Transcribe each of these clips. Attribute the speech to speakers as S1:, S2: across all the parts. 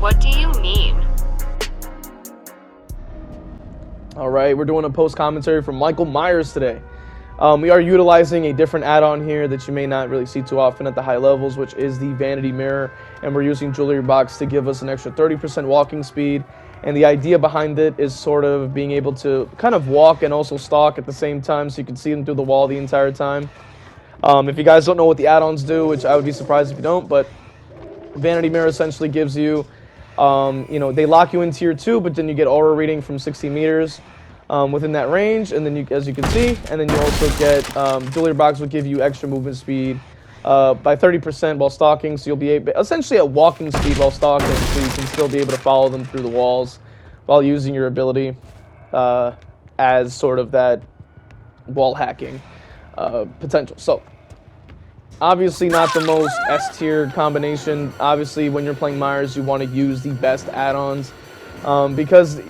S1: What do you mean?
S2: All right, we're doing a post commentary from Michael Myers today. We are utilizing a different add-on here that you may not really see too often at the high levels, which is the Vanity Mirror, and we're using Jewelry Box to give us an extra 30% walking speed. And the idea behind it is sort of being able to kind of walk and also stalk at the same time, so you can see them through the wall the entire time. If you guys don't know what the add-ons do, which I would be surprised if you don't, but Vanity Mirror essentially gives you, they lock you in tier 2, but then you get aura reading from 60 meters within that range, and then as you can see, and then you also get, Jewelry Box will give you extra movement speed by 30% while stalking, so you'll be essentially at walking speed while stalking, so you can still be able to follow them through the walls while using your ability as sort of that wall hacking potential. So obviously not the most S-tier combination. Obviously, when you're playing Myers, you want to use the best add-ons because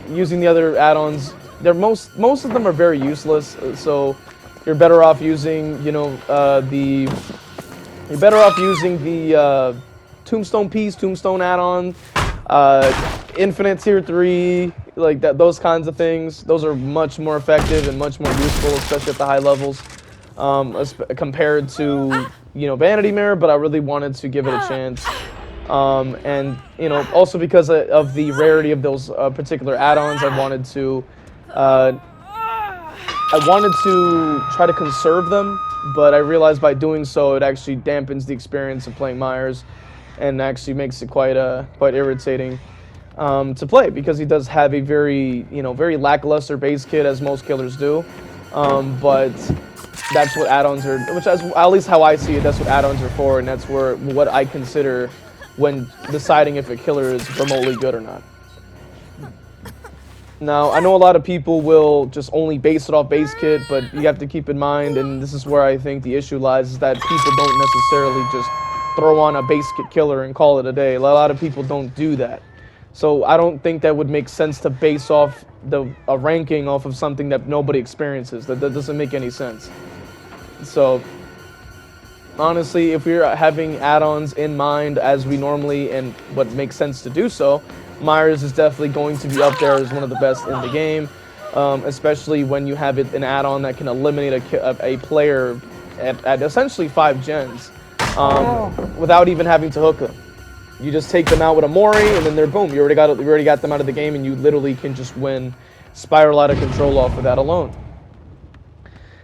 S2: using the other add-ons, most of them are very useless. So you're better off using, the Tombstone Piece, Tombstone add-on, Infinite Tier 3, like that. Those kinds of things. Those are much more effective and much more useful, especially at the high levels. Compared to Vanity Mirror, but I really wanted to give it a chance, and also because of the rarity of those particular add-ons, I wanted to try to conserve them, but I realized by doing so it actually dampens the experience of playing Myers, and actually makes it quite irritating to play, because he does have a very lackluster base kit, as most killers do, but that's what add-ons are, at least how I see it, that's what add-ons are for, and that's what I consider when deciding if a killer is remotely good or not. Now, I know a lot of people will just only base it off base kit, but you have to keep in mind, and this is where I think the issue lies, is that people don't necessarily just throw on a base kit killer and call it a day. A lot of people don't do that. So I don't think that would make sense to base off a ranking off of something that nobody experiences. That doesn't make any sense. So honestly, if we're having add-ons in mind as we normally, and what makes sense to do so, Myers is definitely going to be up there as one of the best in the game, especially when you have an add-on that can eliminate a player at essentially 5 gens without even having to hook them. You just take them out with a Mori, and then they're boom. You already got them out of the game, and you literally can just win, spiral out of control off of that alone.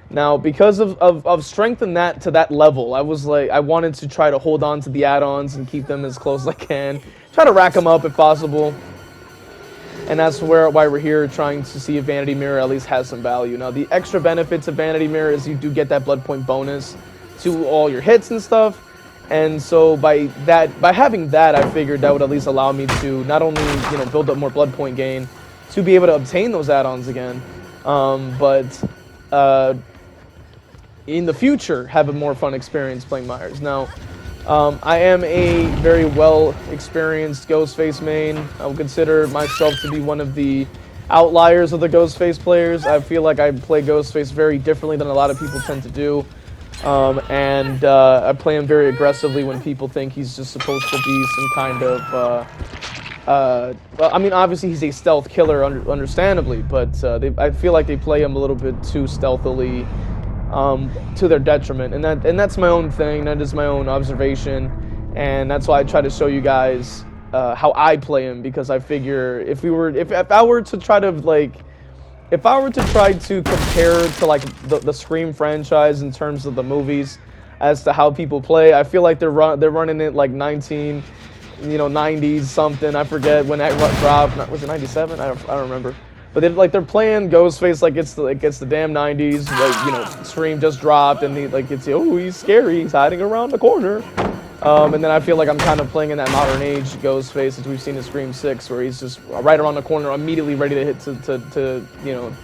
S2: Now, because of strengthening that to that level, I wanted to try to hold on to the add-ons and keep them as close as I can. Try to rack them up if possible. And that's why we're here, trying to see if Vanity Mirror at least has some value. Now, the extra benefits of Vanity Mirror is you do get that blood point bonus to all your hits and stuff. And so by having that, I figured that would at least allow me to not only build up more blood point gain to be able to obtain those add-ons again, but in the future have a more fun experience playing Myers. Now, I am a very well experienced Ghostface main. I would consider myself to be one of the outliers of the Ghostface players. I feel like I play Ghostface very differently than a lot of people tend to do. I play him very aggressively when people think he's just supposed to be some kind of, well, I mean, obviously he's a stealth killer, understandably, but I feel like they play him a little bit too stealthily, to their detriment, and that's my own thing. That is my own observation, and that's why I try to show you guys how I play him, because I figure if I were to try to compare to like the Scream franchise in terms of the movies as to how people play, I feel like they're running it like 90s something. I forget when that dropped. Was it 97? I don't remember. But they're playing Ghostface like it's the damn 90s. Like, Scream just dropped, and he's scary. He's hiding around the corner. And then I feel like I'm kind of playing in that modern age Ghostface as we've seen in Scream 6, where he's just right around the corner, immediately ready to hit to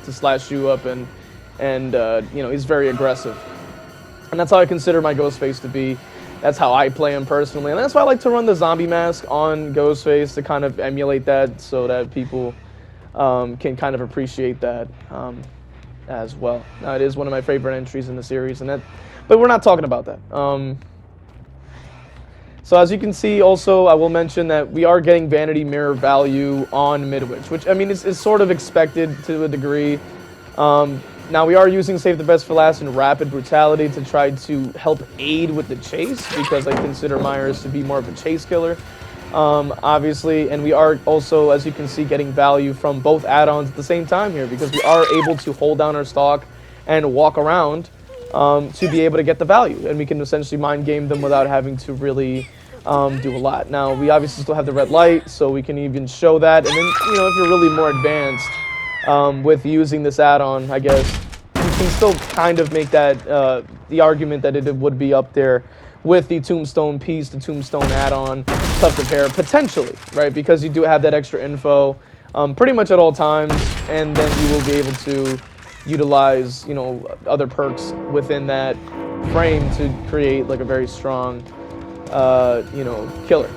S2: slash you up, and he's very aggressive. And that's how I consider my Ghostface to be. That's how I play him personally, and that's why I like to run the zombie mask on Ghostface, to kind of emulate that, so that people can kind of appreciate that as well. Now, it is one of my favorite entries in the series, but we're not talking about that. So as you can see, also, I will mention that we are getting Vanity Mirror value on Midwich, which, I mean, is sort of expected to a degree. Now, we are using Save the Best for Last and Rapid Brutality to try to help aid with the chase, because I consider Myers to be more of a chase killer, obviously. And we are also, as you can see, getting value from both add-ons at the same time here, because we are able to hold down our stock and walk around to be able to get the value, and we can essentially mind game them without having to really do a lot. Now, we obviously still have the red light, so we can even show that, and then, you know, if you're really more advanced with using this add-on, I guess, you can still kind of make that the argument that it would be up there with the Tombstone piece, the Tombstone add-on, Tuft of Hair, potentially, right? Because you do have that extra info pretty much at all times, and then you will be able to utilize, you know, other perks within that frame to create like a very strong, you know, killer.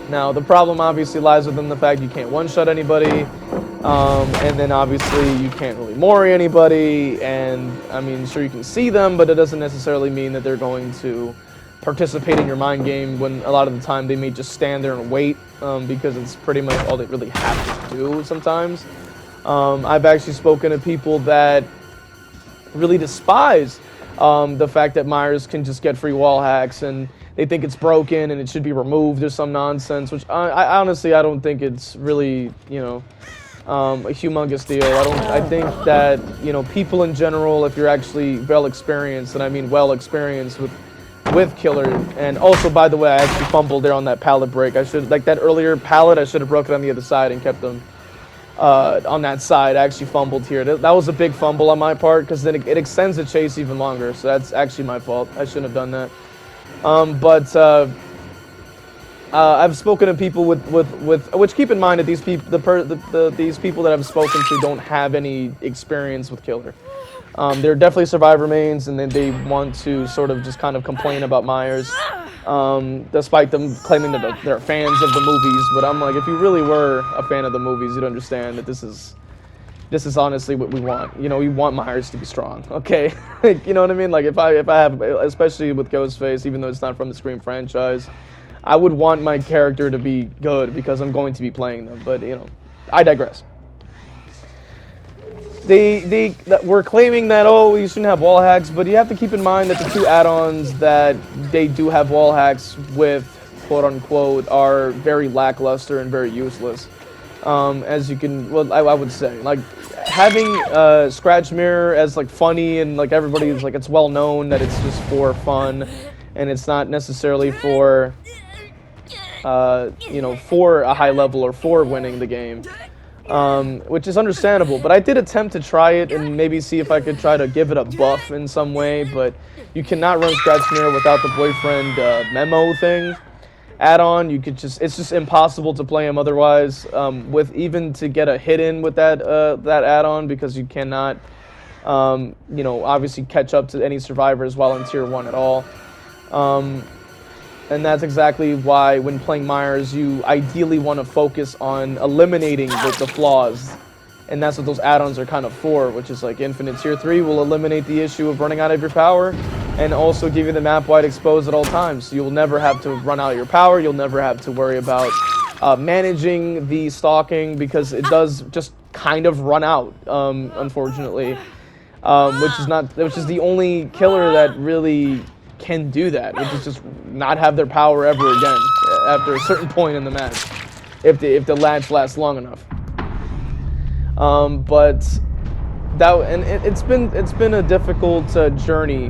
S2: Now, the problem obviously lies within the fact you can't one-shot anybody, and then obviously you can't really mori anybody, and I mean, sure, you can see them, but it doesn't necessarily mean that they're going to participate in your mind game, when a lot of the time they may just stand there and wait, because it's pretty much all they really have to do sometimes. I've actually spoken to people that really despise the fact that Myers can just get free wall hacks, and they think it's broken and it should be removed or some nonsense, which I honestly, I don't think it's really, you know, a humongous deal. I think that, you know, people in general, if you're actually well experienced, and I mean well experienced with killer, and also, by the way, I actually fumbled there on that pallet break. I should, like that earlier pallet, I should have broken it on the other side and kept them on that side. I actually fumbled here. That was a big fumble on my part, because then it extends the chase even longer, so that's actually my fault. I shouldn't have done that. I've spoken to people with which, keep in mind that these people, these people that I've spoken to don't have any experience with killer. They're definitely survivor mains, and then they want to sort of just kind of complain about Myers, despite them claiming that they're fans of the movies. But I'm like, if you really were a fan of the movies, you'd understand that this is honestly what we want. You know, we want Myers to be strong, okay? You know what I mean? Like, if I have, especially with Ghostface, even though it's not from the Scream franchise, I would want my character to be good, because I'm going to be playing them. But, you know, I digress. They were claiming that, oh, you shouldn't have wall hacks, but you have to keep in mind that the two add-ons that they do have wall hacks with, quote unquote, are very lackluster and very useless. As you can, well, I would say, like, having Scratch Mirror as like funny, and like everybody's like, it's well known that it's just for fun, and it's not necessarily for you know, for a high level or for winning the game. Which is understandable, but I did attempt to try it and maybe see if I could try to give it a buff in some way, but you cannot run Scratch Mirror without the boyfriend memo thing add-on. You could just, it's just impossible to play him otherwise, with even to get a hit in with that that add-on, because you cannot, you know, obviously catch up to any survivors while in tier 1 at all. And that's exactly why, when playing Myers, you ideally want to focus on eliminating the flaws. And that's what those add-ons are kind of for, which is like Infinite Tier 3 will eliminate the issue of running out of your power, and also give you the map wide exposed at all times. So you'll never have to run out of your power, you'll never have to worry about managing the stalking, because it does just kind of run out, unfortunately. Which is the only killer that really can do that, which is just not have their power ever again after a certain point in the match, if the latch lasts long enough. But that, and it's been a difficult journey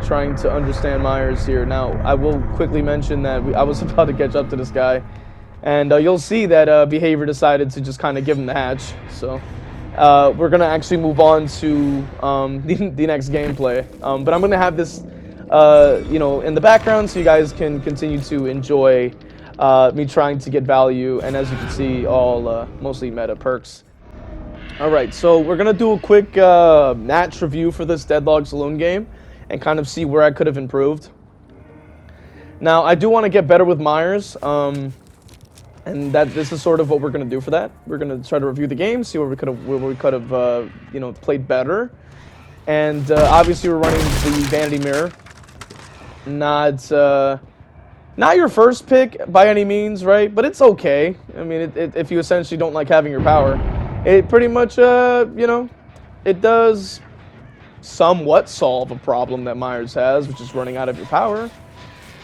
S2: trying to understand Myers here. Now, I will quickly mention that I was about to catch up to this guy, and you'll see that Behavior decided to just kind of give him the hatch. So we're gonna actually move on to the next gameplay, but I'm gonna have this you know, in the background, so you guys can continue to enjoy me trying to get value, and as you can see, all mostly meta perks. Alright, so we're gonna do a quick match review for this Deadlock Saloon game, and kind of see where I could have improved. Now, I do want to get better with Myers, and this is sort of what we're gonna do for that. We're gonna try to review the game, see where we could have you know, played better. And obviously we're running the Vanity Mirror, not Not your first pick by any means, right? But it's okay. I mean, if you essentially don't like having your power, it pretty much, you know, it does somewhat solve a problem that Myers has, which is running out of your power.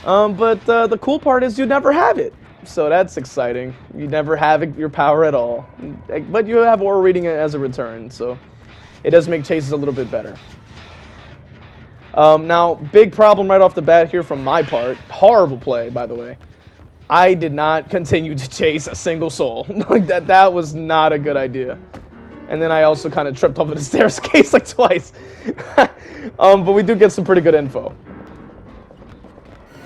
S2: But the cool part is you never have it. So that's exciting. You never have your power at all. But you have aura reading as a return, so it does make chases a little bit better. Now, big problem right off the bat here from my part. Horrible play, by the way. I did not continue to chase a single soul. Like that was not a good idea. And then I also kind of tripped over the staircase like twice. But we do get some pretty good info.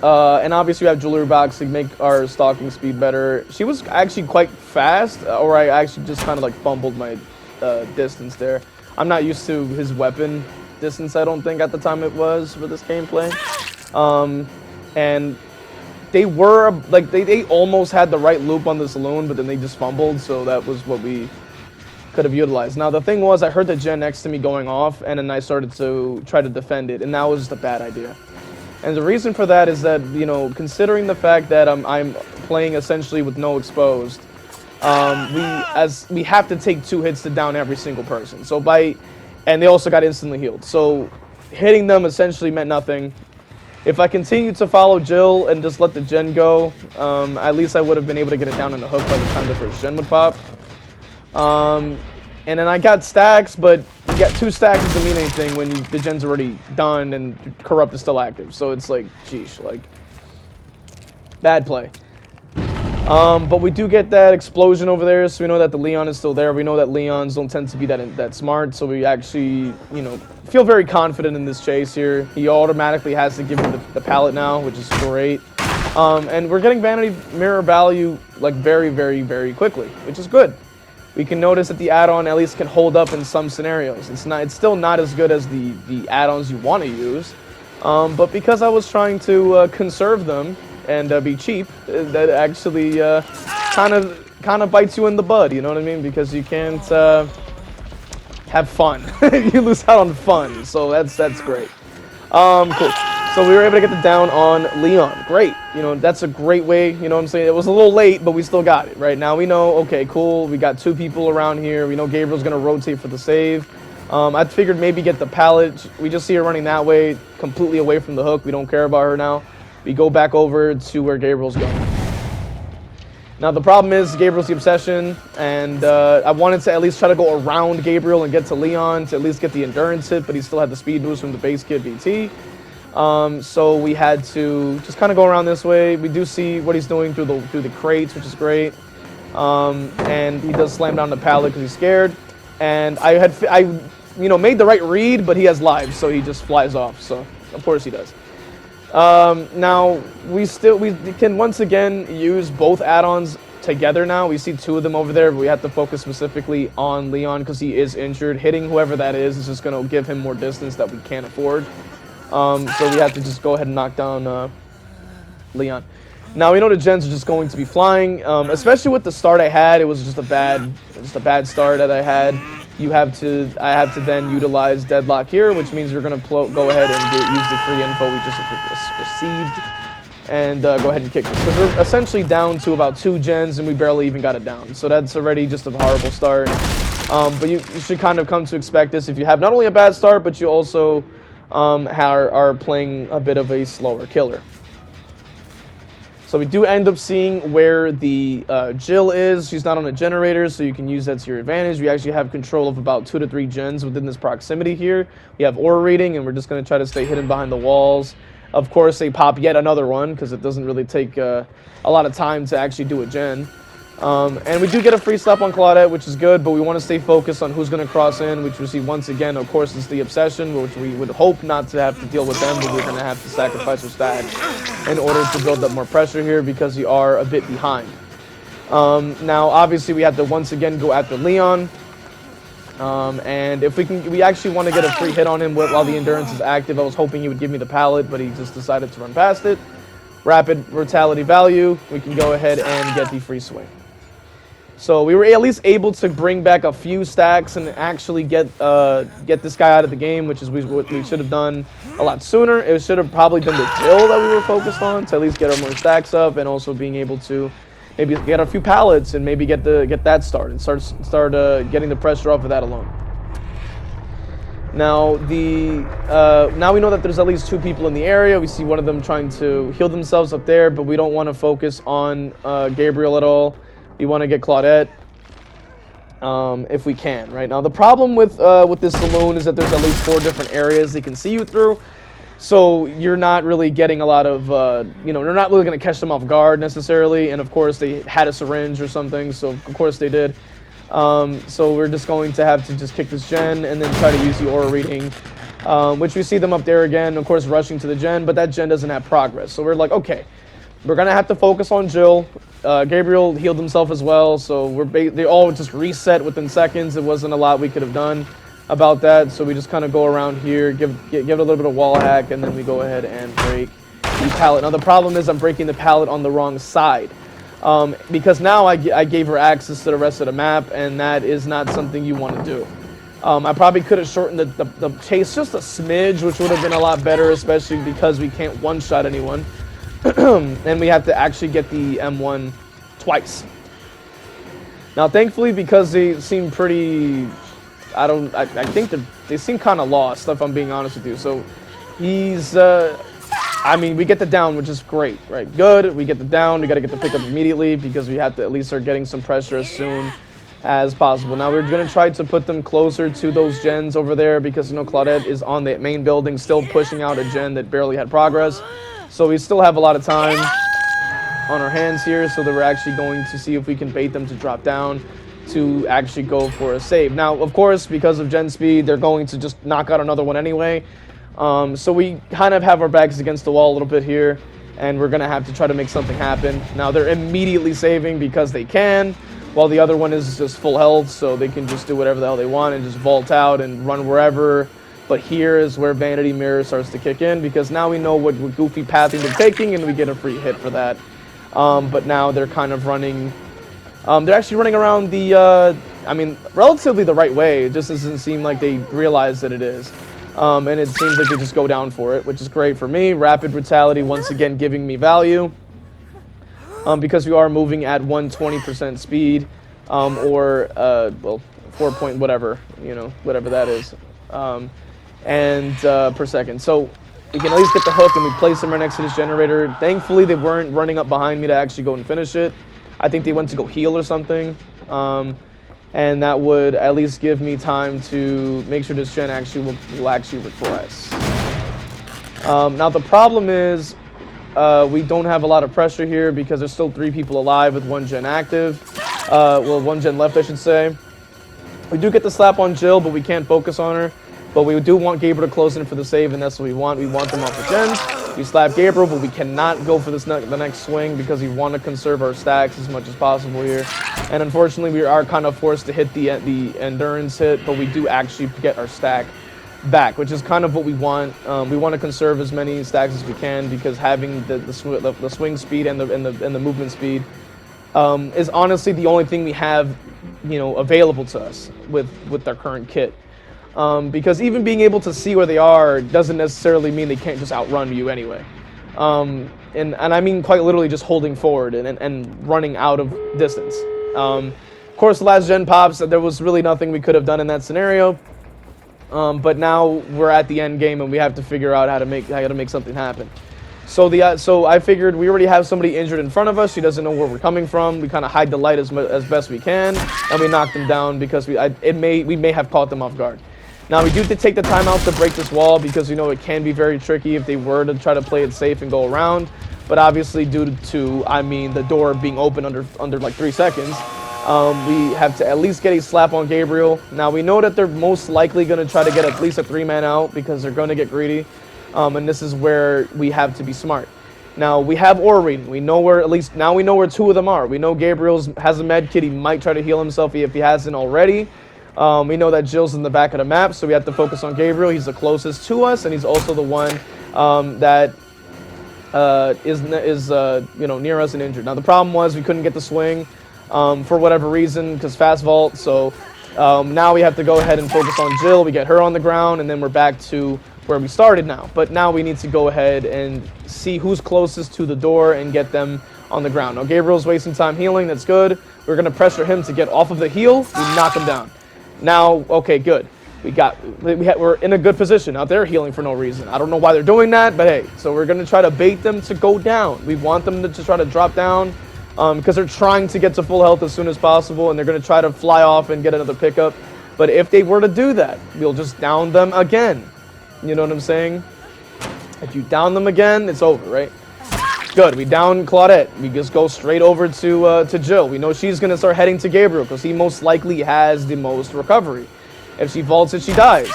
S2: And obviously we have jewelry box to make our stalking speed better. She was actually quite fast, or I actually just kind of like fumbled my distance there. I'm not used to his weapon distance, I don't think, at the time it was for this gameplay. And they were, like, they almost had the right loop on the saloon, but then they just fumbled, so that was what we could have utilized. Now, the thing was, I heard the gen next to me going off, and then I started to try to defend it, and that was just a bad idea. And the reason for that is that, you know, considering the fact that I'm playing essentially with no exposed, we have to take 2 hits to down every single person. So and they also got instantly healed. So hitting them essentially meant nothing. If I continued to follow Jill and just let the gen go, at least I would have been able to get it down in the hook by the time the first gen would pop. And then I got stacks, but you got 2 stacks doesn't mean anything when the gen's already done and corrupt is still active. So it's like, geesh, like, bad play. But we do get that explosion over there, so we know that the Leon is still there. We know that Leons don't tend to be that smart, so we actually, you know, feel very confident in this chase here. He automatically has to give me the pallet now, which is great. And we're getting Vanity mirror value, like, very, very, very quickly, which is good. We can notice that the add-on at least can hold up in some scenarios. It's still not as good as the add-ons you want to use, but because I was trying to conserve them and be cheap, that actually kind of bites you in the bud. You know what I mean? Because you can't have fun. You lose out on fun, so that's great. Cool. So we were able to get the down on Leon. Great. You know, that's a great way. You know what I'm saying? It was a little late, but we still got it. Right now we know, okay, cool. We got 2 people around here. We know Gabriel's going to rotate for the save. I figured maybe get the pallet. We just see her running that way, completely away from the hook. We don't care about her now. We go back over to where Gabriel's going. Now, the problem is Gabriel's the obsession, and I wanted to at least try to go around Gabriel and get to Leon to at least get the endurance hit, but he still had the speed boost from the base kit VT. So we had to just kind of go around this way. We do see what he's doing through the crates, which is great. And he does slam down the pallet because he's scared. And I made the right read, but he has lives, so he just flies off. So of course he does. Now we can once again use both add-ons together now. We see 2 of them over there, but we have to focus specifically on Leon because he is injured. Hitting whoever that is just going to give him more distance that we can't afford. So we have to just go ahead and knock down Leon. Now we know the gens are just going to be flying, especially with the start I had. It was just a bad start that I had. I have to then utilize deadlock here, which means we're going to go ahead and use the free info we just received and go ahead and kick this. Because we're essentially down to about 2 gens and we barely even got it down. So that's already just a horrible start. But you should kind of come to expect this if you have not only a bad start, but you also are playing a bit of a slower killer. So we do end up seeing where the Jill is. She's not on a generator, so you can use that to your advantage. We actually have control of about 2 to 3 gens within this proximity here. We have aura reading, and we're just going to try to stay hidden behind the walls. Of course, they pop yet another one, because it doesn't really take a lot of time to actually do a gen. And we do get a free slap on Claudette, which is good, but we want to stay focused on who's going to cross in, which we see once again, of course, is the obsession, which we would hope not to have to deal with them, but we're going to have to sacrifice our stacks in order to build up more pressure here because we are a bit behind. Now, obviously, we have to once again go after Leon. And if we actually want to get a free hit on him while the endurance is active. I was hoping he would give me the pallet, but he just decided to run past it. Rapid mortality value, we can go ahead and get the free swing. So we were at least able to bring back a few stacks and actually get this guy out of the game, which is what we should have done a lot sooner. It should have probably been the Jill that we were focused on to at least get our more stacks up, and also being able to maybe get a few pallets and maybe get that started, start getting the pressure off of that alone. Now now we know that there's at least 2 people in the area. We see one of them trying to heal themselves up there, but we don't want to focus on Gabriel at all. We want to get Claudette if we can. Right now, the problem with this saloon is that there's at least 4 different areas they can see you through. So you're not really getting a lot of, you're not really going to catch them off guard necessarily. And of course, they had a syringe or something, so of course they did. So we're just going to have to just kick this gen and then try to use the aura reading, which we see them up there again, of course, rushing to the gen, but that gen doesn't have progress. So we're like, okay, we're going to have to focus on Jill. Gabriel healed himself as well, so they all just reset within seconds. It wasn't a lot we could have done about that, so we just kind of go around here, give it a little bit of wall hack, and then we go ahead and break the pallet. Now the problem is I'm breaking the pallet on the wrong side, because now I gave her access to the rest of the map, and that is not something you want to do. I probably could have shortened the chase just a smidge, which would have been a lot better, especially because we can't one-shot anyone. And we have to actually get the M1 twice. Now, thankfully, because they seem pretty, I think they seem kind of lost, if I'm being honest with you. So he's, I mean, we get the down, which is great, right? Good. We get the down. We got to get the pickup immediately because we have to at least start getting some pressure as soon as possible. Now we're going to try to put them closer to those gens over there because, Claudette is on the main building, still pushing out a gen that barely had progress. So we still have a lot of time on our hands here, so that we're actually going to see if we can bait them to drop down to actually go for a save. Now, of course, because of gen speed, they're going to just knock out another one anyway. So we kind of have our backs against the wall a little bit here, and we're going to have to try to make something happen. Now, they're immediately saving because they can, while the other one is just full health, so they can just do whatever the hell they want and just vault out and run wherever. But here is where Vanity Mirror starts to kick in, because now we know what goofy pathing they're taking, and we get a free hit for that. But now they're kind of running... they're actually running around the, relatively the right way. It just doesn't seem like they realize that it is. And it seems like they just go down for it, which is great for me. Rapid Brutality, once again, giving me value. Because we are moving at 120% speed, or, 4 point whatever, whatever that is. Per second. So we can at least get the hook, and we place them right next to this generator. Thankfully, they weren't running up behind me to actually go and finish it. I think they went to go heal or something. And that would at least give me time to make sure this gen actually will actually regress. Now the problem is we don't have a lot of pressure here because there's still 3 people alive with 1 gen active. 1 gen left, I should say. We do get the slap on Jill, but we can't focus on her. But we do want Gabriel to close in for the save, and that's what we want. We want them off the gens. We slap Gabriel, but we cannot go for the next swing because we want to conserve our stacks as much as possible here. And unfortunately, we are kind of forced to hit the endurance hit, but we do actually get our stack back, which is kind of what we want. We want to conserve as many stacks as we can because having the swing speed and the movement speed is honestly the only thing we have, available to us with our current kit. Because even being able to see where they are doesn't necessarily mean they can't just outrun you anyway. And I mean quite literally just holding forward and running out of distance. Of course, the last gen pops, there was really nothing we could have done in that scenario. But now we're at the end game and we have to figure out how to make something happen. So I figured we already have somebody injured in front of us. She doesn't know where we're coming from. We kind of hide the light as best we can, and we knock them down because we may have caught them off guard. Now, we do take the time out to break this wall because, it can be very tricky if they were to try to play it safe and go around. But obviously, due to, the door being open under like 3 seconds, we have to at least get a slap on Gabriel. Now, we know that they're most likely going to try to get at least a 3-man out because they're going to get greedy. And this is where we have to be smart. Now, we have aura reading. We know where, at least now we know where 2 of them are. We know Gabriel has a med kit. He might try to heal himself if he hasn't already. We know that Jill's in the back of the map, so we have to focus on Gabriel. He's the closest to us, and he's also the one that is near us and injured. Now, the problem was we couldn't get the swing. for whatever reason, because fast vault. So now we have to go ahead and focus on Jill. We get her on the ground, and then we're back to where we started now. But now we need to go ahead and see who's closest to the door and get them on the ground. Now Gabriel's wasting time healing. That's good. We're going to pressure him to get off of the heal. We knock him down. Now, okay, good. We're in a good position. Out there healing for no reason. I don't know why they're doing that, but hey. So we're going to try to bait them to go down. We want them to try to drop down because they're trying to get to full health as soon as possible, and they're going to try to fly off and get another pickup. But if they were to do that, we'll just down them again. You know what I'm saying? If you down them again, it's over, right? Good. We down Claudette. We just go straight over to Jill. We know she's going to start heading to Gabriel because he most likely has the most recovery. If she vaults it, she dies.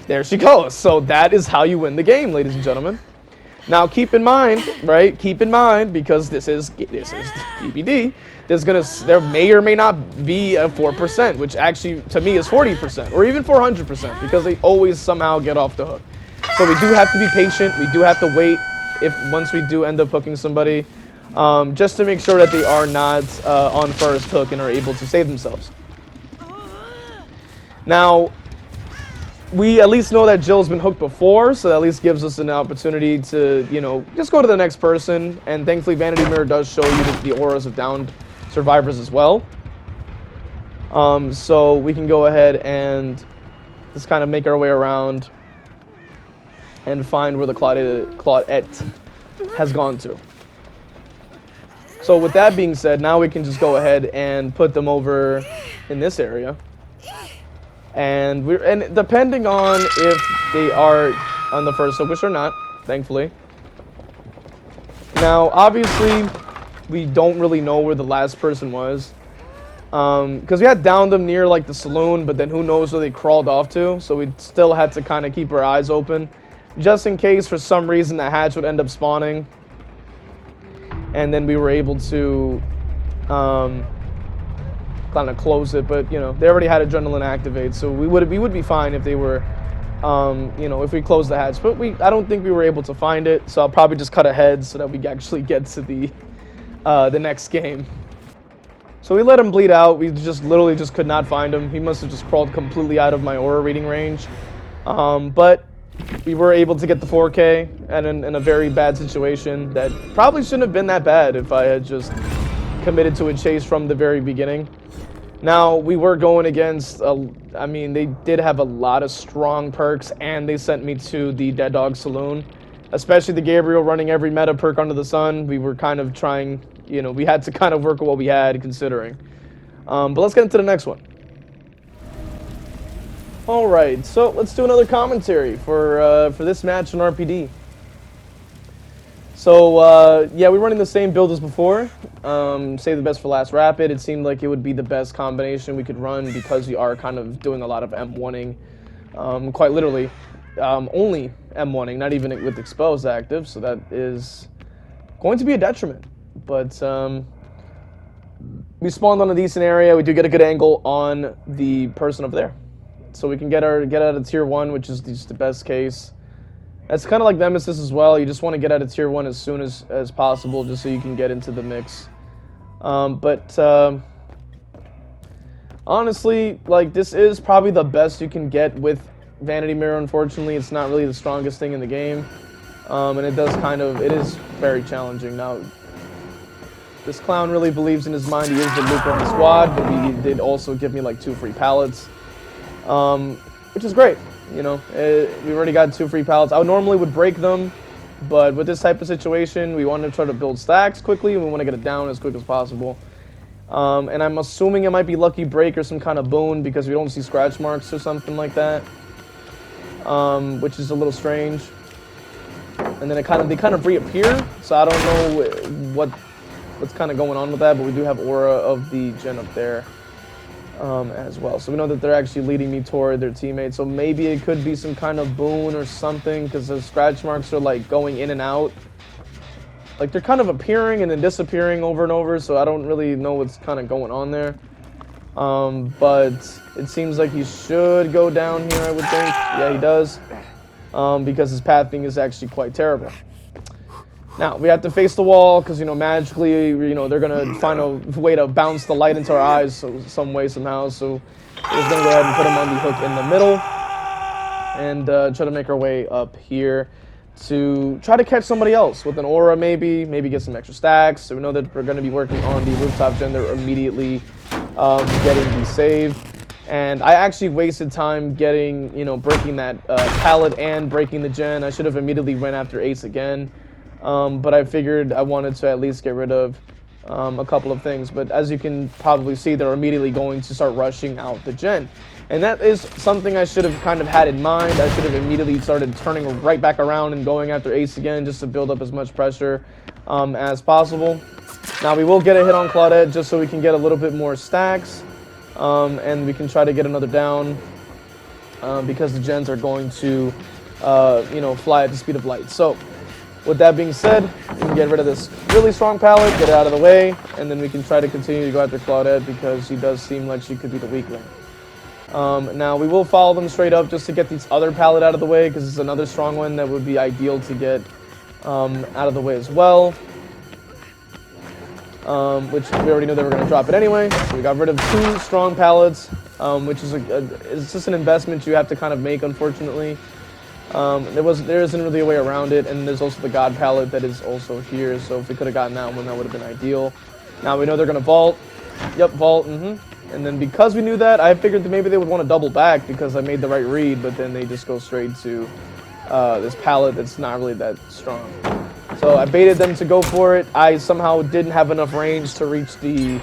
S2: There she goes. So that is how you win the game, ladies and gentlemen. Now keep in mind, right? Keep in mind, because this is DBD. There may or may not be a 4%, which actually to me is 40% or even 400% because they always somehow get off the hook. So we do have to be patient. We do have to wait once we do end up hooking somebody, just to make sure that they are not on first hook and are able to save themselves. Now, we at least know that Jill's been hooked before, so that at least gives us an opportunity to, you know, just go to the next person. And thankfully, Vanity Mirror does show you the auras of downed survivors as well. So we can go ahead and just kind of make our way around and find where the Claudette has gone to. So with that being said, now we can just go ahead and put them over in this area. And depending on if they are on the first hook, which they're not, thankfully. Now, obviously, we don't really know where the last person was. Because we had downed them near, like, the saloon, but then who knows where they crawled off to. So we still had to kind of keep our eyes open, just in case for some reason the hatch would end up spawning. And then we were able to kind of close it, but you know they already had adrenaline activate, so we would be fine if they were, you know, if we closed the hatch. But I don't think we were able to find it, so I'll probably just cut ahead so that we actually get to the next game. So we let him bleed out. We literally could not find him. He must have just crawled completely out of my aura reading range. But we were able to get the 4K, and in a very bad situation that probably shouldn't have been that bad if I had just committed to a chase from the very beginning. Now, we were going against, I mean, they did have a lot of strong perks, and they sent me to the Dead Dog Saloon, especially the Gabriel running every meta perk under the sun. We were kind of trying, you know, we had to kind of work with what we had, considering. But let's get into the next one. All right, so let's do another commentary for this match in RPD. So, yeah, we're running the same build as before. Save the best for last rapid. It seemed like it would be the best combination we could run because we are kind of doing a lot of M1ing. Quite literally, only M1ing, not even with exposed active. So that is going to be a detriment. But we spawned on a decent area. We do get a good angle on the person over there. So we can get out of tier 1, which is just the best case. That's kind of like Nemesis as well. You just want to get out of tier 1 as soon as possible just so you can get into the mix. Honestly, like, this is probably the best you can get with Vanity Mirror. Unfortunately, it's not really the strongest thing in the game. And it is very challenging. Now, this clown really believes in his mind he is the Luke of the squad, but he did also give me like 2 free pallets. Which is great. You know, we've already got 2 free pallets. I normally would break them, but with this type of situation, we want to try to build stacks quickly, and we want to get it down as quick as possible. And I'm assuming it might be lucky break or some kind of boon because we don't see scratch marks or something like that, which is a little strange. And then they kind of reappear, so I don't know what's kind of going on with that, but we do have aura of the gen up there. As well. So we know that they're actually leading me toward their teammates. So maybe it could be some kind of boon or something because the scratch marks are like going in and out. Like they're kind of appearing and then disappearing over and over. So I don't really know what's kind of going on there. But it seems like he should go down here, I would think. Yeah, he does. Because his pathing is actually quite terrible. Now, we have to face the wall because, you know, magically, you know, they're going to find a way to bounce the light into our eyes some way, somehow. So we're just going to go ahead and put him on the hook in the middle and try to make our way up here to try to catch somebody else with an aura, maybe get some extra stacks. So we know that we're going to be working on the rooftop gen. They're immediately getting the save. And I actually wasted time getting, you know, breaking that pallet and breaking the gen. I should have immediately went after Ace again. But I figured I wanted to at least get rid of a couple of things. But as you can probably see, they're immediately going to start rushing out the gen. And that is something I should have kind of had in mind. I should have immediately started turning right back around and going after Ace again just to build up as much pressure as possible. Now we will get a hit on Claudette just so we can get a little bit more stacks. And we can try to get another down because the gens are going to, you know, fly at the speed of light. So with that being said, we can get rid of this really strong pallet, get it out of the way, and then we can try to continue to go after Claudette because she does seem like she could be the weak link. Now, we will follow them straight up just to get these other pallet out of the way because it's another strong one that would be ideal to get out of the way as well. Which we already knew they were going to drop it anyway. So we got rid of 2 strong pallets, which is it's just an investment you have to kind of make, unfortunately. There isn't really a way around it, and there's also the God pallet that is also here, so if we could have gotten that one, that would have been ideal. Now we know they're going to vault. Yep, vault, And then because we knew that, I figured that maybe they would want to double back because I made the right read, but then they just go straight to this pallet that's not really that strong. So I baited them to go for it. I somehow didn't have enough range to reach the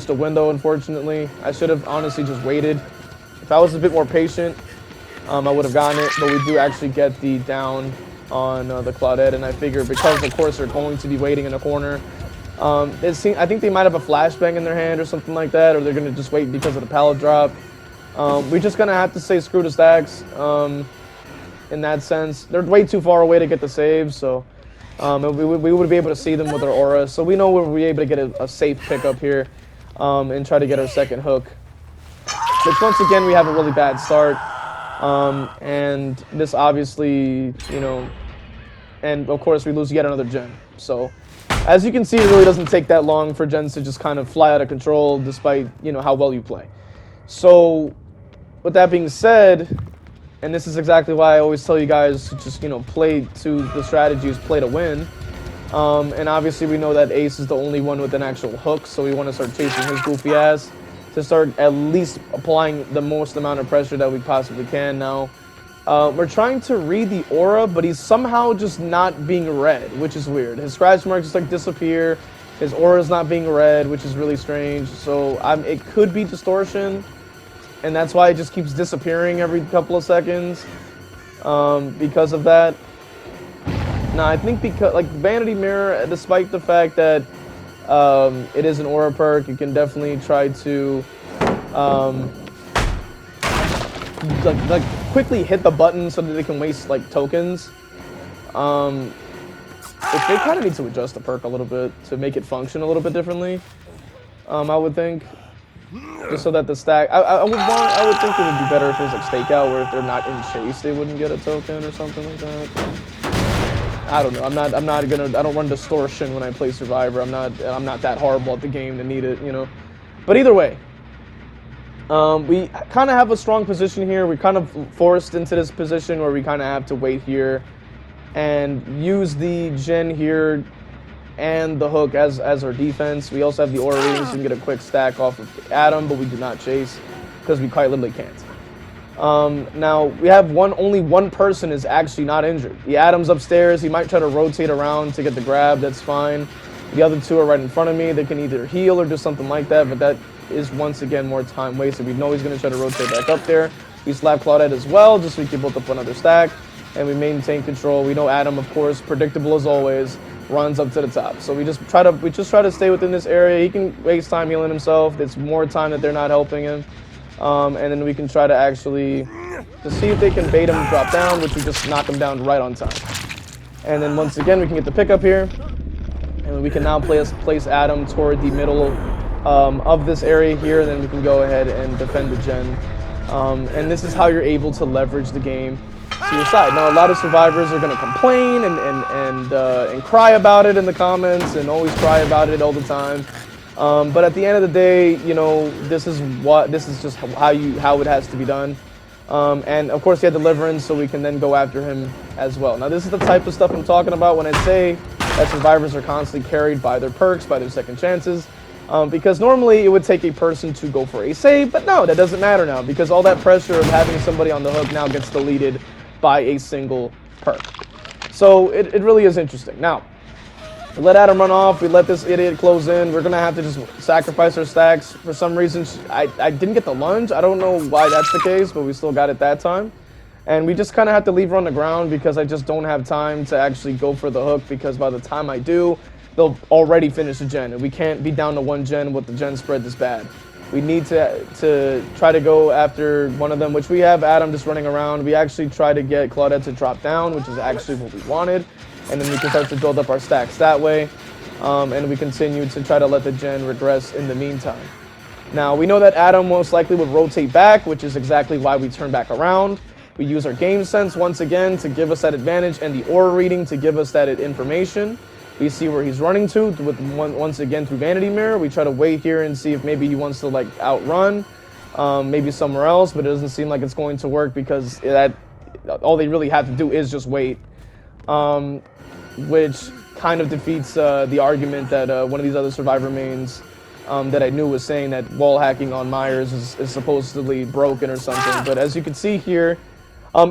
S2: window, unfortunately. I should have honestly just waited. If I was a bit more patient, I would have gotten it, but we do actually get the down on the Claudette, and I figure because, of course, they're going to be waiting in a corner. I think they might have a flashbang in their hand or something like that, or they're going to just wait because of the pallet drop. We're just going to have to say screw the stacks in that sense. They're way too far away to get the save, so we would be able to see them with our aura. So we know we'll be able to get a safe pickup here and try to get our second hook. Which, once again, we have a really bad start. And this obviously, you know, and of course we lose yet another gen. So as you can see, it really doesn't take that long for gens to just kind of fly out of control despite, you know, how well you play. So with that being said, and this is exactly why I always tell you guys to just, you know, play to the strategies, play to win. And obviously we know that Ace is the only one with an actual hook, so we want to start chasing his goofy ass to start at least applying the most amount of pressure that we possibly can. Now, we're trying to read the aura, but he's somehow just not being read, which is weird. His scratch marks just like disappear. His aura is not being read, which is really strange. So it could be distortion, and that's why it just keeps disappearing every couple of seconds because of that. Now, I think because, like, Vanity Mirror, despite the fact that it is an aura perk, you can definitely try to like quickly hit the button so that they can waste like tokens. If they kind of need to adjust the perk a little bit to make it function a little bit differently, I would think, just so that the stack. I would think it would be better if it was like stakeout, where if they're not in chase, they wouldn't get a token or something like that. I don't know. I don't run distortion when I play Survivor. I'm not that horrible at the game to need it, you know. But either way, we kind of have a strong position here. We're kind of forced into this position where we kind of have to wait here and use the gen here and the hook as our defense. We also have the aura reading, so we can get a quick stack off of Adam, but we do not chase because we quite literally can't. Now we have only one person is actually not injured. The Adam's upstairs. He might try to rotate around to get the grab. That's fine. The other two are right in front of me. They can either heal or do something like that, but that is once again more time wasted. We know he's going to try to rotate back up there. We slap Claudette as well, just so we can build up another stack, and we maintain control. We know Adam, of course, predictable as always, runs up to the top. So we just try to stay within this area. He can waste time healing himself. It's more time that they're not helping him. And then we can try to actually see if they can bait him and drop down, which we just knock him down right on time. And then once again, we can get the pickup here. And we can now place Adam toward the middle of this area here. And then we can go ahead and defend the gen. And this is how you're able to leverage the game to your side. Now, a lot of survivors are going to complain and cry about it in the comments and always cry about it all the time. But at the end of the day, you know, this is just how it has to be done. And of course, he had deliverance, so we can then go after him as well. Now, this is the type of stuff I'm talking about when I say that survivors are constantly carried by their perks, by their second chances. Because normally it would take a person to go for a save, but no, that doesn't matter now, because all that pressure of having somebody on the hook now gets deleted by a single perk. So it really is interesting. Now, we let Adam run off, we let this idiot close in. We're going to have to just sacrifice our stacks. For some reason, I didn't get the lunge. I don't know why that's the case, but we still got it that time. And we just kind of have to leave her on the ground because I just don't have time to actually go for the hook, because by the time I do, they'll already finish the gen, and we can't be down to one gen with the gen spread this bad. We need to try to go after one of them, which we have Adam just running around. We actually try to get Claudette to drop down, which is actually what we wanted, and then we can start to build up our stacks that way, and we continue to try to let the gen regress in the meantime. Now, we know that Adam most likely would rotate back, which is exactly why we turn back around. We use our game sense once again to give us that advantage, and the aura reading to give us that information. We see where he's running to with once again through Vanity Mirror. We try to wait here and see if maybe he wants to like outrun, maybe somewhere else, but it doesn't seem like it's going to work because all they really have to do is just wait, which kind of defeats the argument that one of these other Survivor mains that I knew was saying that wall hacking on Myers is supposedly broken or something. But as you can see here,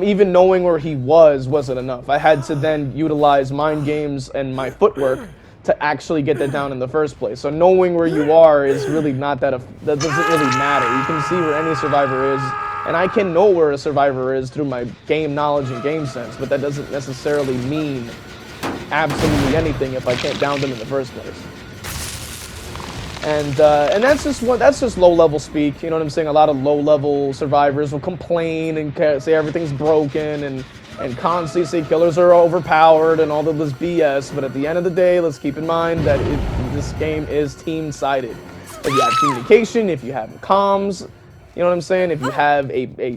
S2: even knowing where he wasn't enough. I had to then utilize mind games and my footwork to actually get that down in the first place. So knowing where you are is really not that doesn't really matter. You can see where any survivor is, and I can know where a survivor is through my game knowledge and game sense, but that doesn't necessarily mean absolutely anything if I can't down them in the first place. And that's just low-level speak, you know what I'm saying? A lot of low-level survivors will complain and say everything's broken and constantly say killers are overpowered and all of this BS. But at the end of the day, let's keep in mind that this game is team-sided. If you have communication, if you have comms, you know what I'm saying? If you have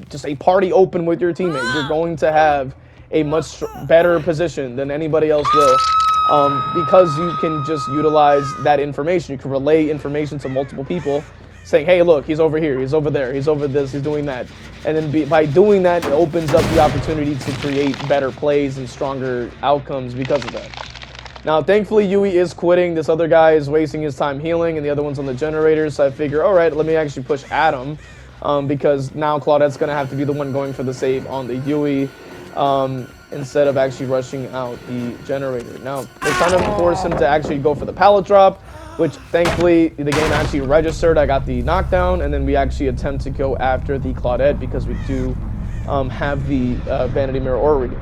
S2: just a party open with your teammate, you're going to have a much better position than anybody else will. Because you can just utilize that information. You can relay information to multiple people saying, hey, look, he's over here, he's over there, he's over this, he's doing that. And then by doing that, it opens up the opportunity to create better plays and stronger outcomes because of that. Now, thankfully, Yui is quitting. This other guy is wasting his time healing, and the other one's on the generator. So I figure, all right, let me actually push Adam, because now Claudette's going to have to be the one going for the save on the Yui. Instead of actually rushing out the generator. Now, we're trying to force him to actually go for the pallet drop, which thankfully the game actually registered. I got the knockdown, and then we actually attempt to go after the Claudette because we do have the Vanity Mirror aura reading.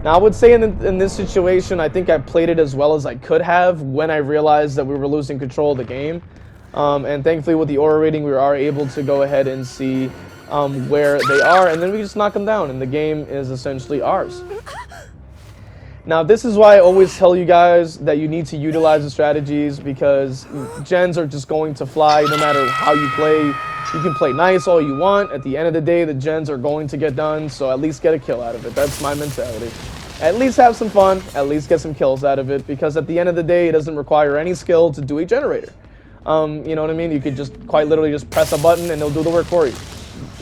S2: Now, I would say in this situation, I think I played it as well as I could have when I realized that we were losing control of the game. And thankfully with the aura reading, we are able to go ahead and see where they are, and then we just knock them down, and the game is essentially ours. Now, this is why I always tell you guys that you need to utilize the strategies, because gens are just going to fly no matter how you play. You can play nice all you want. At the end of the day, the gens are going to get done, so at least get a kill out of it. That's my mentality. At least have some fun, at least get some kills out of it, because at the end of the day, it doesn't require any skill to do a generator. You know what I mean? You could just quite literally just press a button and they'll do the work for you.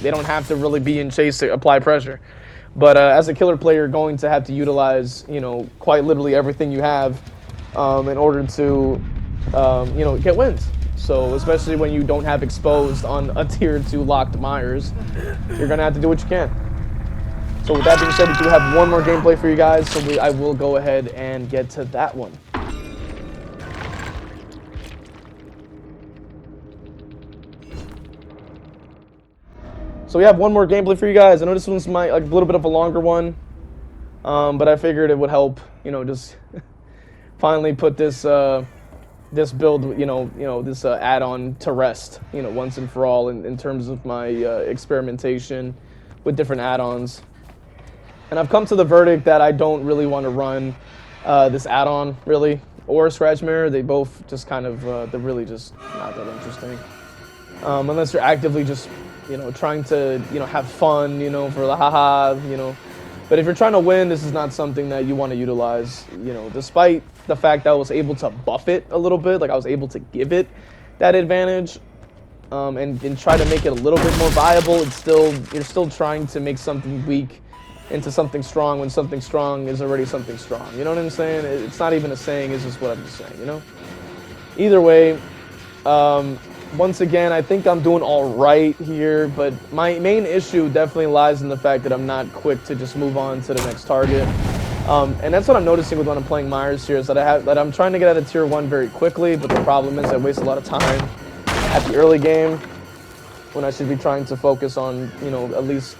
S2: They don't have to really be in chase to apply pressure. But as a killer player, you're going to have to utilize, you know, quite literally everything you have in order to, you know, get wins. So especially when you don't have exposed on a tier 2 locked Myers, you're going to have to do what you can. So with that being said, we do have one more gameplay for you guys, so I will go ahead and get to that one. So we have one more gameplay for you guys. I know this one's a little bit of a longer one, but I figured it would help, you know, just finally put this this build, this add-on to rest, you know, once and for all in terms of my experimentation with different add-ons. And I've come to the verdict that I don't really want to run this add-on, really, or Scratch Mirror. They both just kind of, they're really just not that interesting. Unless you're actively just you know, trying to, you know, have fun, you know, for the haha, you know. But if you're trying to win, this is not something that you want to utilize, you know, despite the fact that I was able to buff it a little bit, like I was able to give it that advantage, and try to make it a little bit more viable. It's still, you're still trying to make something weak into something strong when something strong is already something strong. You know what I'm saying? It's not even a saying, it's just what I'm just saying, you know? Either way, once again, I think I'm doing all right here, but my main issue definitely lies in the fact that I'm not quick to just move on to the next target. And that's what I'm noticing with when I'm playing Myers here, is that I'm trying to get out of tier 1 very quickly, but the problem is I waste a lot of time at the early game when I should be trying to focus on, you know, at least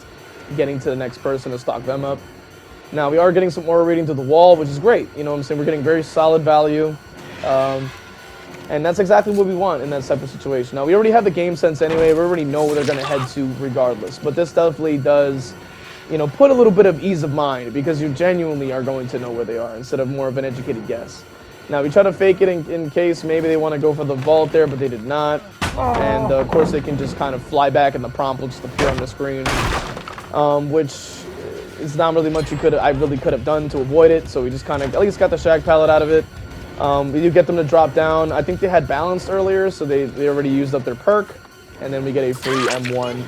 S2: getting to the next person to stock them up. Now, we are getting some aura reading to the wall, which is great. You know what I'm saying? We're getting very solid value. And that's exactly what we want in that type of situation. Now, we already have the game sense anyway. We already know where they're going to head to regardless. But this definitely does, you know, put a little bit of ease of mind because you genuinely are going to know where they are instead of more of an educated guess. Now, we try to fake it in case maybe they want to go for the vault there, but they did not. And, of course, they can just kind of fly back and the prompt will just appear on the screen, which is not really much I really could have done to avoid it. So we just kind of at least got the Shag pallet out of it. We do get them to drop down. I think they had balanced earlier, so they already used up their perk, and then we get a free M1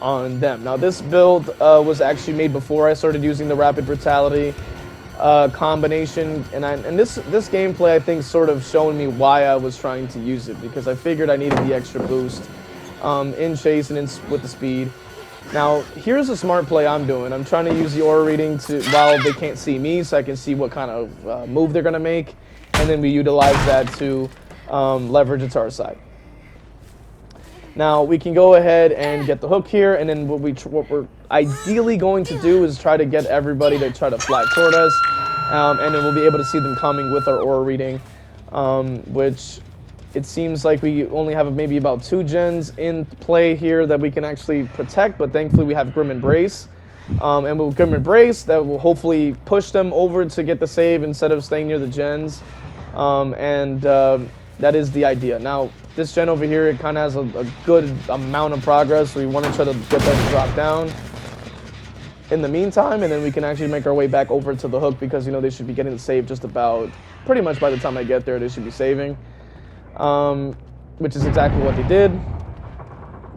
S2: on them. Now, this build was actually made before I started using the Rapid Brutality combination, and this gameplay, I think, sort of showing me why I was trying to use it, because I figured I needed the extra boost in chase and with the speed. Now, here's a smart play I'm doing. I'm trying to use the aura reading while they can't see me, so I can see what kind of move they're going to make. And then we utilize that to leverage it to our side. Now, we can go ahead and get the hook here, and then what we're ideally going to do is try to get everybody to try to fly toward us, and then we'll be able to see them coming with our aura reading, which it seems like we only have maybe about 2 gens in play here that we can actually protect, but thankfully we have Grim Embrace. And with Grim Embrace, that will hopefully push them over to get the save instead of staying near the gens. That is the idea. Now, this gen over here, it kind of has a good amount of progress, so we want to try to get that to drop down in the meantime, and then we can actually make our way back over to the hook because, you know, they should be getting the save just about pretty much by the time I get there, they should be saving, which is exactly what they did.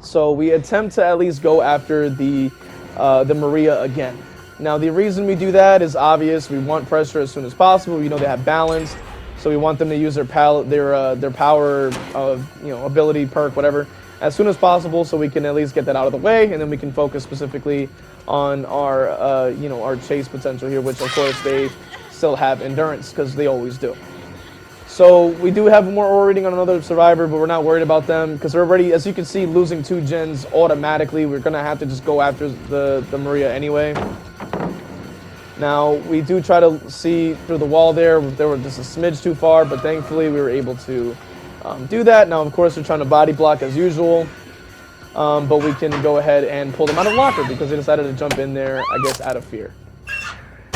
S2: So we attempt to at least go after the Maria again. Now, the reason we do that is obvious. We want pressure as soon as possible. We know they have balanced, so we want them to use their power of, you know, ability, perk, whatever, as soon as possible, so we can at least get that out of the way, and then we can focus specifically on our, you know, our chase potential here, which of course they still have endurance because they always do. So we do have more aura reading on another survivor, but we're not worried about them because they're already, as you can see, losing 2 gens automatically. We're gonna have to just go after the Maria anyway. Now, we do try to see through the wall there. They were just a smidge too far, but thankfully we were able to do that. Now, of course, they're trying to body block as usual, but we can go ahead and pull them out of locker because they decided to jump in there, I guess, out of fear.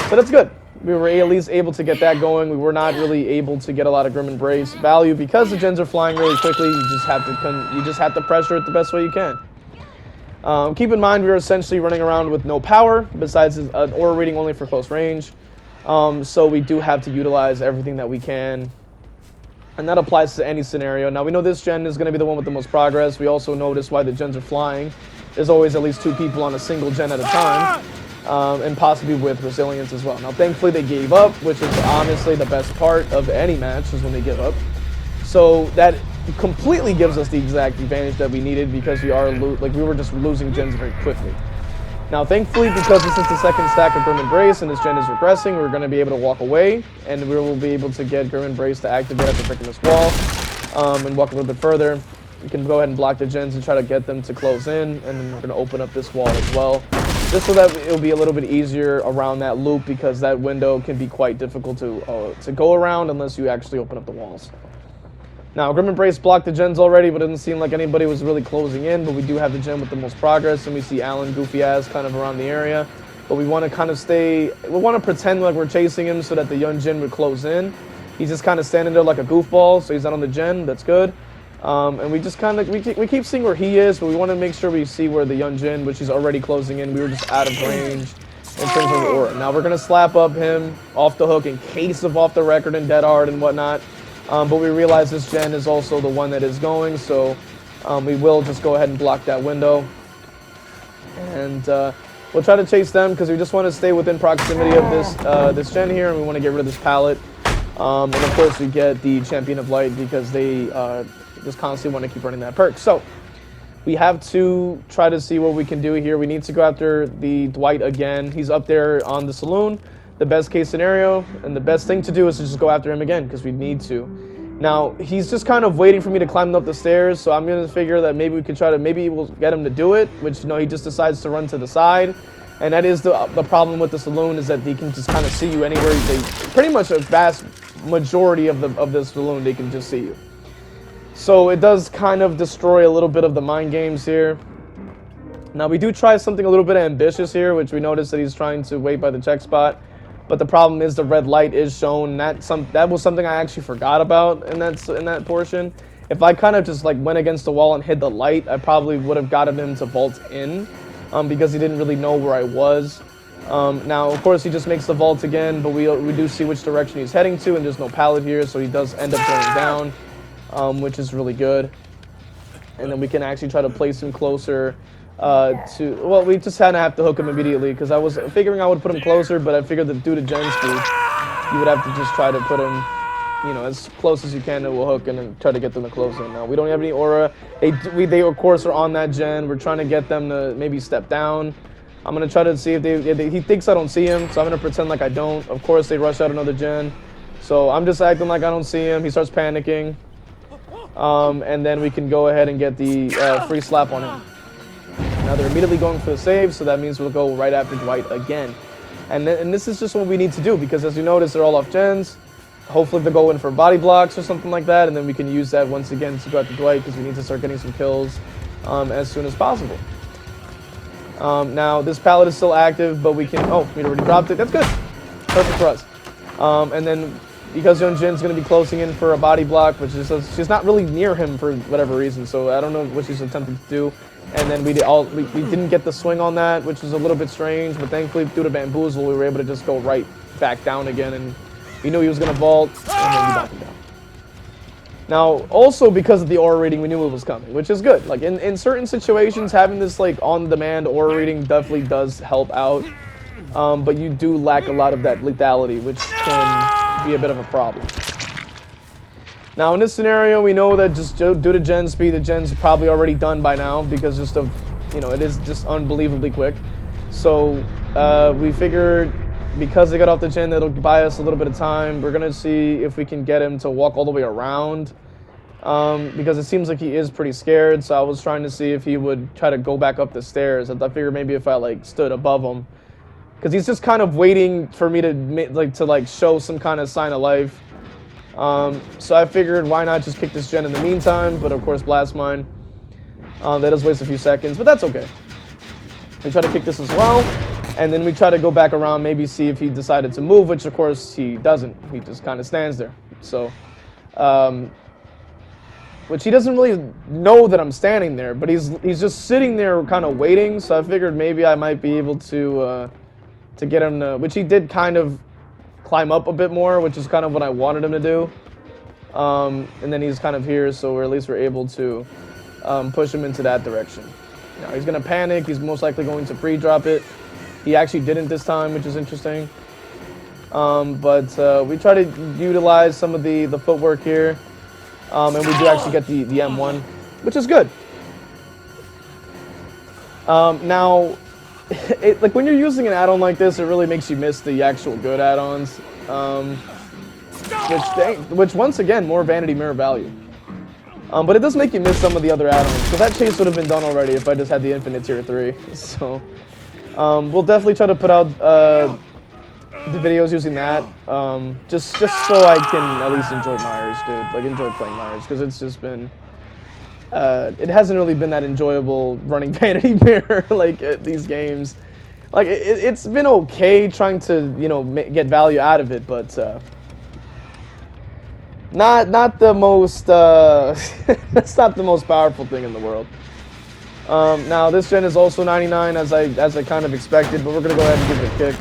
S2: So that's good. We were at least able to get that going. We were not really able to get a lot of Grim Embrace value because the gens are flying really quickly. You just have to pressure it the best way you can. Keep in mind, we are essentially running around with no power, besides an aura reading only for close range. So we do have to utilize everything that we can. And that applies to any scenario. Now, we know this gen is going to be the one with the most progress. We also notice why the gens are flying. There's always at least 2 people on a single gen at a time. And possibly with resilience as well. Now, thankfully, they gave up, which is honestly the best part of any match is when they give up. So that completely gives us the exact advantage that we needed because we were just losing gens very quickly. Now, thankfully, because this is the second stack of Grim Embrace and this gen is regressing, we're going to be able to walk away, and we will be able to get Grim Embrace to activate after breaking this wall and walk a little bit further. We can go ahead and block the gens and try to get them to close in, and then we're going to open up this wall as well, just so that it'll be a little bit easier around that loop because that window can be quite difficult to go around unless you actually open up the walls. Now, Grim Embrace blocked the gens already, but it didn't seem like anybody was really closing in, but we do have the gen with the most progress, and we see Alan goofy ass kind of around the area, but we want to kind of we want to pretend like we're chasing him so that the young gen would close in. He's just kind of standing there like a goofball, so he's not on the gen. That's good. And we just kind of, we keep seeing where he is, but we want to make sure we see where the Yunjin, which he's already closing in. We were just out of range in terms of the aura. Now we're going to slap up him off the hook in case of off the record and dead hard and whatnot. But we realize this gen is also the one that is going, so we will just go ahead and block that window. And we'll try to chase them because we just want to stay within proximity of this gen here, and we want to get rid of this pallet. And of course we get the Champion of Light because they just constantly want to keep running that perk. So we have to try to see what we can do here. We need to go after the Dwight again. He's up there on the saloon, the best case scenario, and the best thing to do is to just go after him again because we need to. Now he's just kind of waiting for me to climb up the stairs, so I'm gonna figure that maybe we could try to, maybe we'll get him to do it, which, you know, he just decides to run to the side. And that is the problem with the saloon, is that they can just kind of see you anywhere. They pretty much a vast majority of the saloon, they can just see you. So it does kind of destroy a little bit of the mind games here. Now we do try something a little bit ambitious here, which we notice that he's trying to wait by the check spot. But the problem is the red light is shown. That was something I actually forgot about in that portion. If I kind of just like went against the wall and hid the light, I probably would have gotten him to vault in, because he didn't really know where I was. Now, of course, he just makes the vault again, but we do see which direction he's heading to, and there's no pallet here, so he does end up going down, which is really good. And then we can actually try to place him closer well, we just kind of have to hook him immediately, because I was figuring I would put him closer, but I figured that due to gen speed, you would have to just try to put him, you know, as close as you can to a hook and then try to get them to close in. Now, we don't have any aura. They of course are on that gen. We're trying to get them to maybe step down. I'm going to try to see if he thinks I don't see him, so I'm going to pretend like I don't. Of course, they rush out another gen. So I'm just acting like I don't see him. He starts panicking. And then we can go ahead and get the free slap on him. Now they're immediately going for the save, so that means we'll go right after Dwight again. And this is just what we need to do, because as you notice, they're all off gens. Hopefully they'll go in for body blocks or something like that, and then we can use that once again to go after Dwight, because we need to start getting some kills as soon as possible. Now this pallet is still active, but we can, oh, we already dropped it. That's good. Perfect for us. And then because Yunjin's going to be closing in for a body block, which is, she's not really near him for whatever reason, so I don't know what she's attempting to do. And then we didn't get the swing on that, which was a little bit strange, but thankfully due to Bamboozle, we were able to just go right back down again, and we knew he was going to vault, and then we knocked him down. Now, also because of the aura reading, we knew it was coming, which is good. Like, in certain situations, having this, like, on-demand aura reading definitely does help out, but you do lack a lot of that lethality, which can be a bit of a problem. Now, in this scenario, we know that just due to gen speed, the gen's probably already done by now, because just of, you know, it is just unbelievably quick. So, we figured because they got off the gen, that'll buy us a little bit of time. We're going to see if we can get him to walk all the way around, because it seems like he is pretty scared. So I was trying to see if he would try to go back up the stairs. I figured maybe if I, like, stood above him, because he's just kind of waiting for me to show some kind of sign of life. So I figured why not just kick this gen in the meantime, but of course blast mine. That does waste a few seconds, but that's okay. We try to kick this as well, and then we try to go back around, maybe see if he decided to move, which of course he doesn't. He just kind of stands there. So, which he doesn't really know that I'm standing there, but he's just sitting there kind of waiting, so I figured maybe I might be able to get him to, which he did kind of climb up a bit more, which is kind of what I wanted him to do. And then he's kind of here, so at least we're able to push him into that direction. Now he's going to panic. He's most likely going to pre-drop it. He actually didn't this time, which is interesting. But we try to utilize some of the footwork here. And we do actually get the M1, which is good. Now, like when you're using an add-on like this, it really makes you miss the actual good add-ons, which once again, more vanity mirror value. But it does make you miss some of the other add-ons, because that chase would have been done already if I just had the infinite tier 3. So we'll definitely try to put out the videos using that, just so I can at least enjoy Myers, dude. Like, enjoy playing Myers, because it's just been it hasn't really been that enjoyable running Vanity Mirror like these games. Like it's been okay trying to, you know, get value out of it, but not the most that's not the most powerful thing in the world. Now this gen is also 99 as I kind of expected, but we're gonna go ahead and give it a kick.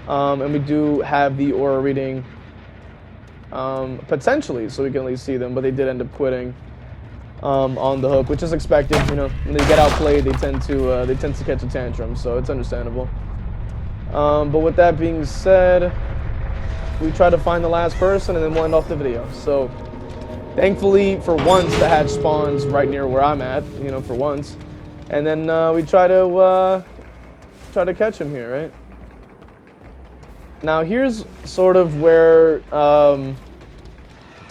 S2: And we do have the aura reading potentially, so we can at least see them, but they did end up quitting on the hook, which is expected. You know, when they get outplayed, they tend to catch a tantrum, so it's understandable. But with that being said, we try to find the last person and then we'll end off the video. So thankfully, for once, the hatch spawns right near where I'm at, you know, for once. And then we try to catch him here, right? Now here's sort of where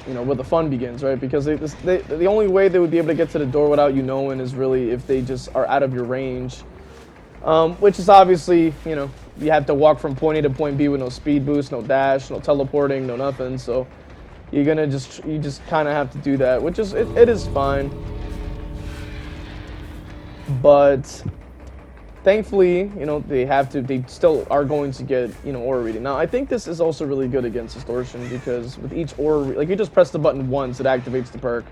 S2: you know, where the fun begins, right? Because the only way they would be able to get to the door without you knowing is really if they just are out of your range. Which is obviously, you know, you have to walk from point A to point B with no speed boost, no dash, no teleporting, no nothing. So you just kind of have to do that, which is it is fine. But thankfully, you know, they still are going to get, you know, aura reading. Now I think this is also really good against distortion because with each aura, like you just press the button once, it activates the perk.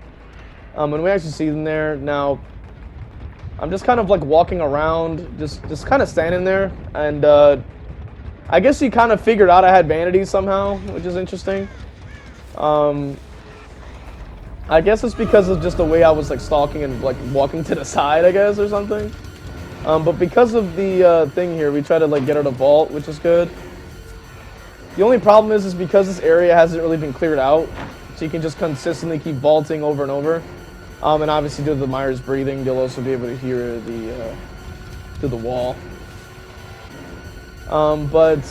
S2: And we actually see them there now. I'm just kind of like walking around, just kind of standing there, and I guess he kind of figured out I had Vanity somehow, which is interesting. I guess it's because of just the way I was like stalking and like walking to the side, I guess, or something. But because of the thing here, we try to like get her to vault, which is good. The only problem is because this area hasn't really been cleared out, so you can just consistently keep vaulting over and over. And obviously due to the Myers breathing, you'll also be able to hear the through the wall. But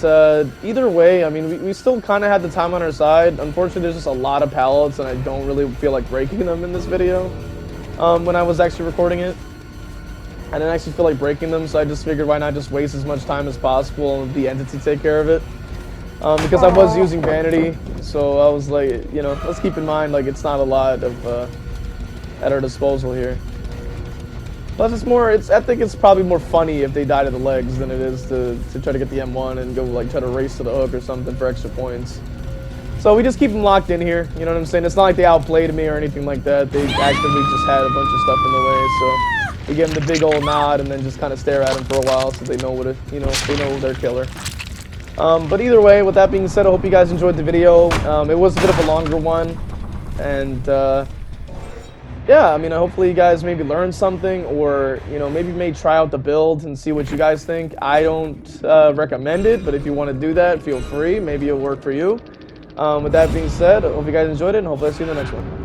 S2: either way, I mean, we still kind of had the time on our side. Unfortunately, there's just a lot of pallets, and I don't really feel like breaking them in this video when I was actually recording it. I didn't actually feel like breaking them, so I just figured why not just waste as much time as possible and the entity take care of it. Because I was using Vanity, so I was like, you know, let's keep in mind, like, it's not a lot of at our disposal here. Plus, I think it's probably more funny if they die to the legs than it is to try to get the M1 and go, like, try to race to the hook or something for extra points. So we just keep them locked in here, you know what I'm saying? It's not like they outplayed me or anything like that. They actively just had a bunch of stuff in the way, so we give them the big old nod and then just kind of stare at them for a while so they know what they know they're killer. But either way, with that being said, I hope you guys enjoyed the video. It was a bit of a longer one, and yeah, I mean, hopefully you guys maybe learned something, or, you know, maybe may try out the build and see what you guys think. I don't recommend it, but if you want to do that, feel free. Maybe it'll work for you. With that being said, I hope you guys enjoyed it, and hopefully I'll see you in the next one.